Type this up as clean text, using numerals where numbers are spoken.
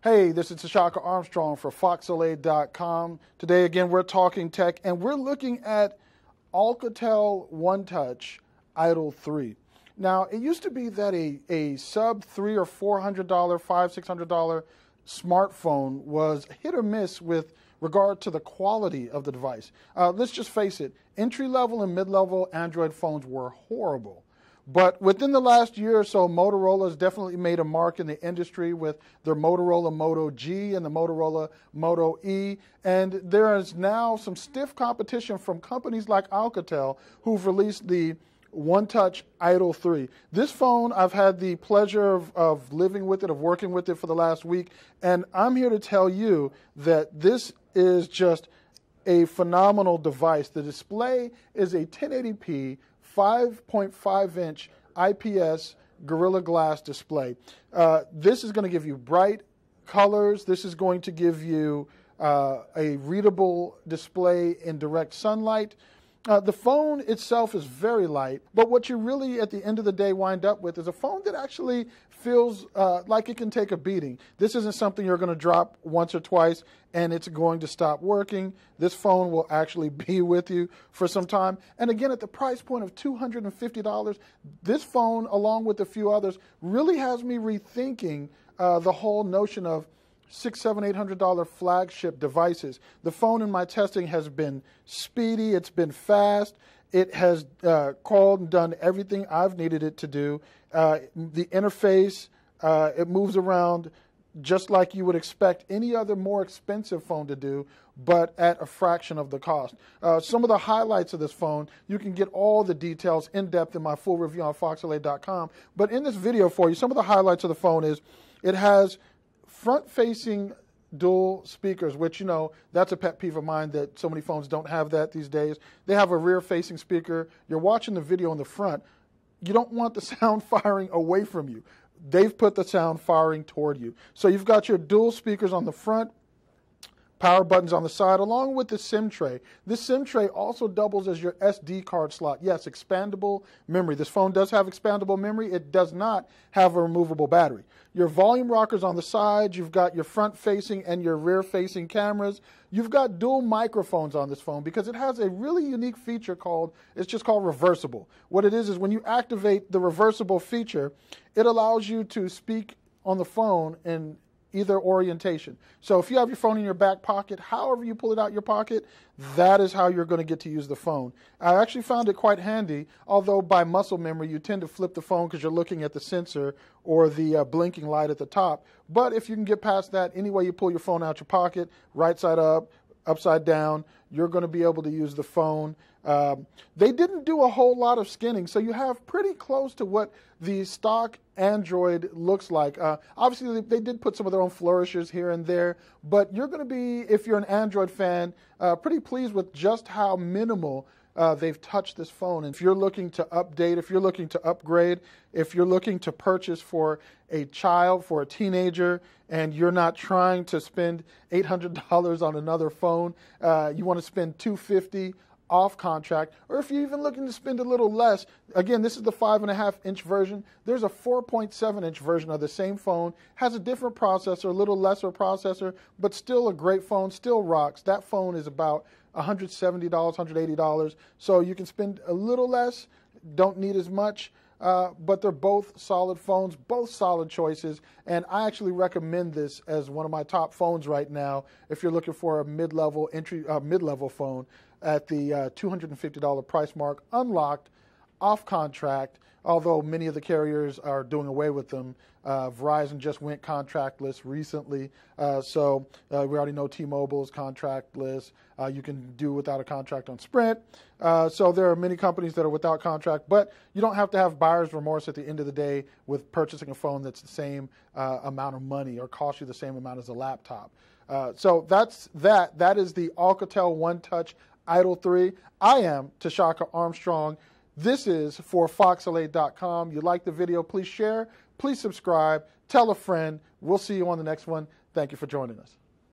Hey, this is Tashaka Armstrong for FoxLA.com. Today, again, we're talking tech, and we're looking at Alcatel One Touch Idol 3. Now, it used to be that a sub $300 or $400, $500, $600 smartphone was hit or miss with regard to the quality of the device. Let's just face it, entry-level and mid-level Android phones were horrible. But within the last year or so, Motorola has definitely made a mark in the industry with their Motorola Moto G and the Motorola Moto E. And there is now some stiff competition from companies like Alcatel who've released the One Touch Idol 3. This phone, I've had the pleasure of living with it, of working with it for the last week. And I'm here to tell you that this is just a phenomenal device. The display is a 1080p 5.5-inch IPS Gorilla Glass display. This is going to give you bright colors. This is going to give you a readable display in direct sunlight. The phone itself is very light, but what you really, at the end of the day, wind up with is a phone that actually feels like it can take a beating. This isn't something you're going to drop once or twice and it's going to stop working. This phone will actually be with you for some time. And again, at the price point of $250, this phone, along with a few others, really has me rethinking the whole notion of $600, $700, $800 flagship devices. The phone in my testing has been speedy, it's been fast, it has called and done everything I've needed it to do. The interface, it moves around just like you would expect any other more expensive phone to do, but at a fraction of the cost. Some of the highlights of this phone, you can get all the details in depth in my full review on FoxLA.com. But in this video for you, some of the highlights of the phone is it has front-facing dual speakers, which, you know, that's a pet peeve of mine that so many phones don't have that these days. They have a rear-facing speaker. You're watching the video in the front. You don't want the sound firing away from you. They've put the sound firing toward you. So you've got your dual speakers on the front, power buttons on the side, along with the SIM tray. This SIM tray also doubles as your SD card slot. Yes, expandable memory. This phone does have expandable memory. It does not have a removable battery. Your volume rockers on the side. You've got your front-facing and your rear-facing cameras. You've got dual microphones on this phone because it has a really unique feature it's just called reversible. What it is when you activate the reversible feature, it allows you to speak on the phone in either orientation. So if you have your phone in your back pocket, however you pull it out your pocket, that is how you're going to get to use the phone. I actually found it quite handy, although by muscle memory you tend to flip the phone because you're looking at the sensor or the blinking light at the top. But if you can get past that, any way you pull your phone out your pocket, right side up, upside down, you're going to be able to use the phone. They didn't do a whole lot of skinning, so you have pretty close to what the stock Android looks like. Obviously, they did put some of their own flourishes here and there, but you're going to be, if you're an Android fan, pretty pleased with just how minimal they've touched this phone. And if you're looking to update, if you're looking to upgrade, if you're looking to purchase for a child, for a teenager, and you're not trying to spend $800 on another phone, you want to spend $250 off contract, or if you're even looking to spend a little less, again, this is the 5.5-inch version. There's a 4.7-inch version of the same phone, has a different processor, a little lesser processor, but still a great phone, still rocks. That phone is about $170, $180, so you can spend a little less, don't need as much, but they're both solid phones, both solid choices, and I actually recommend this as one of my top phones right now if you're looking for a mid-level phone at the $250 price mark, unlocked, off contract, although many of the carriers are doing away with them. Verizon just went contractless recently, so we already know T-Mobile is contractless. You can do without a contract on Sprint. So there are many companies that are without contract, but you don't have to have buyer's remorse at the end of the day with purchasing a phone that's the same amount of money or costs you the same amount as a laptop. So that's that. That is the Alcatel One Touch Idol 3. I am Tashaka Armstrong. This is for FoxLA.com. You like the video, please share, please subscribe, tell a friend. We'll see you on the next one. Thank you for joining us.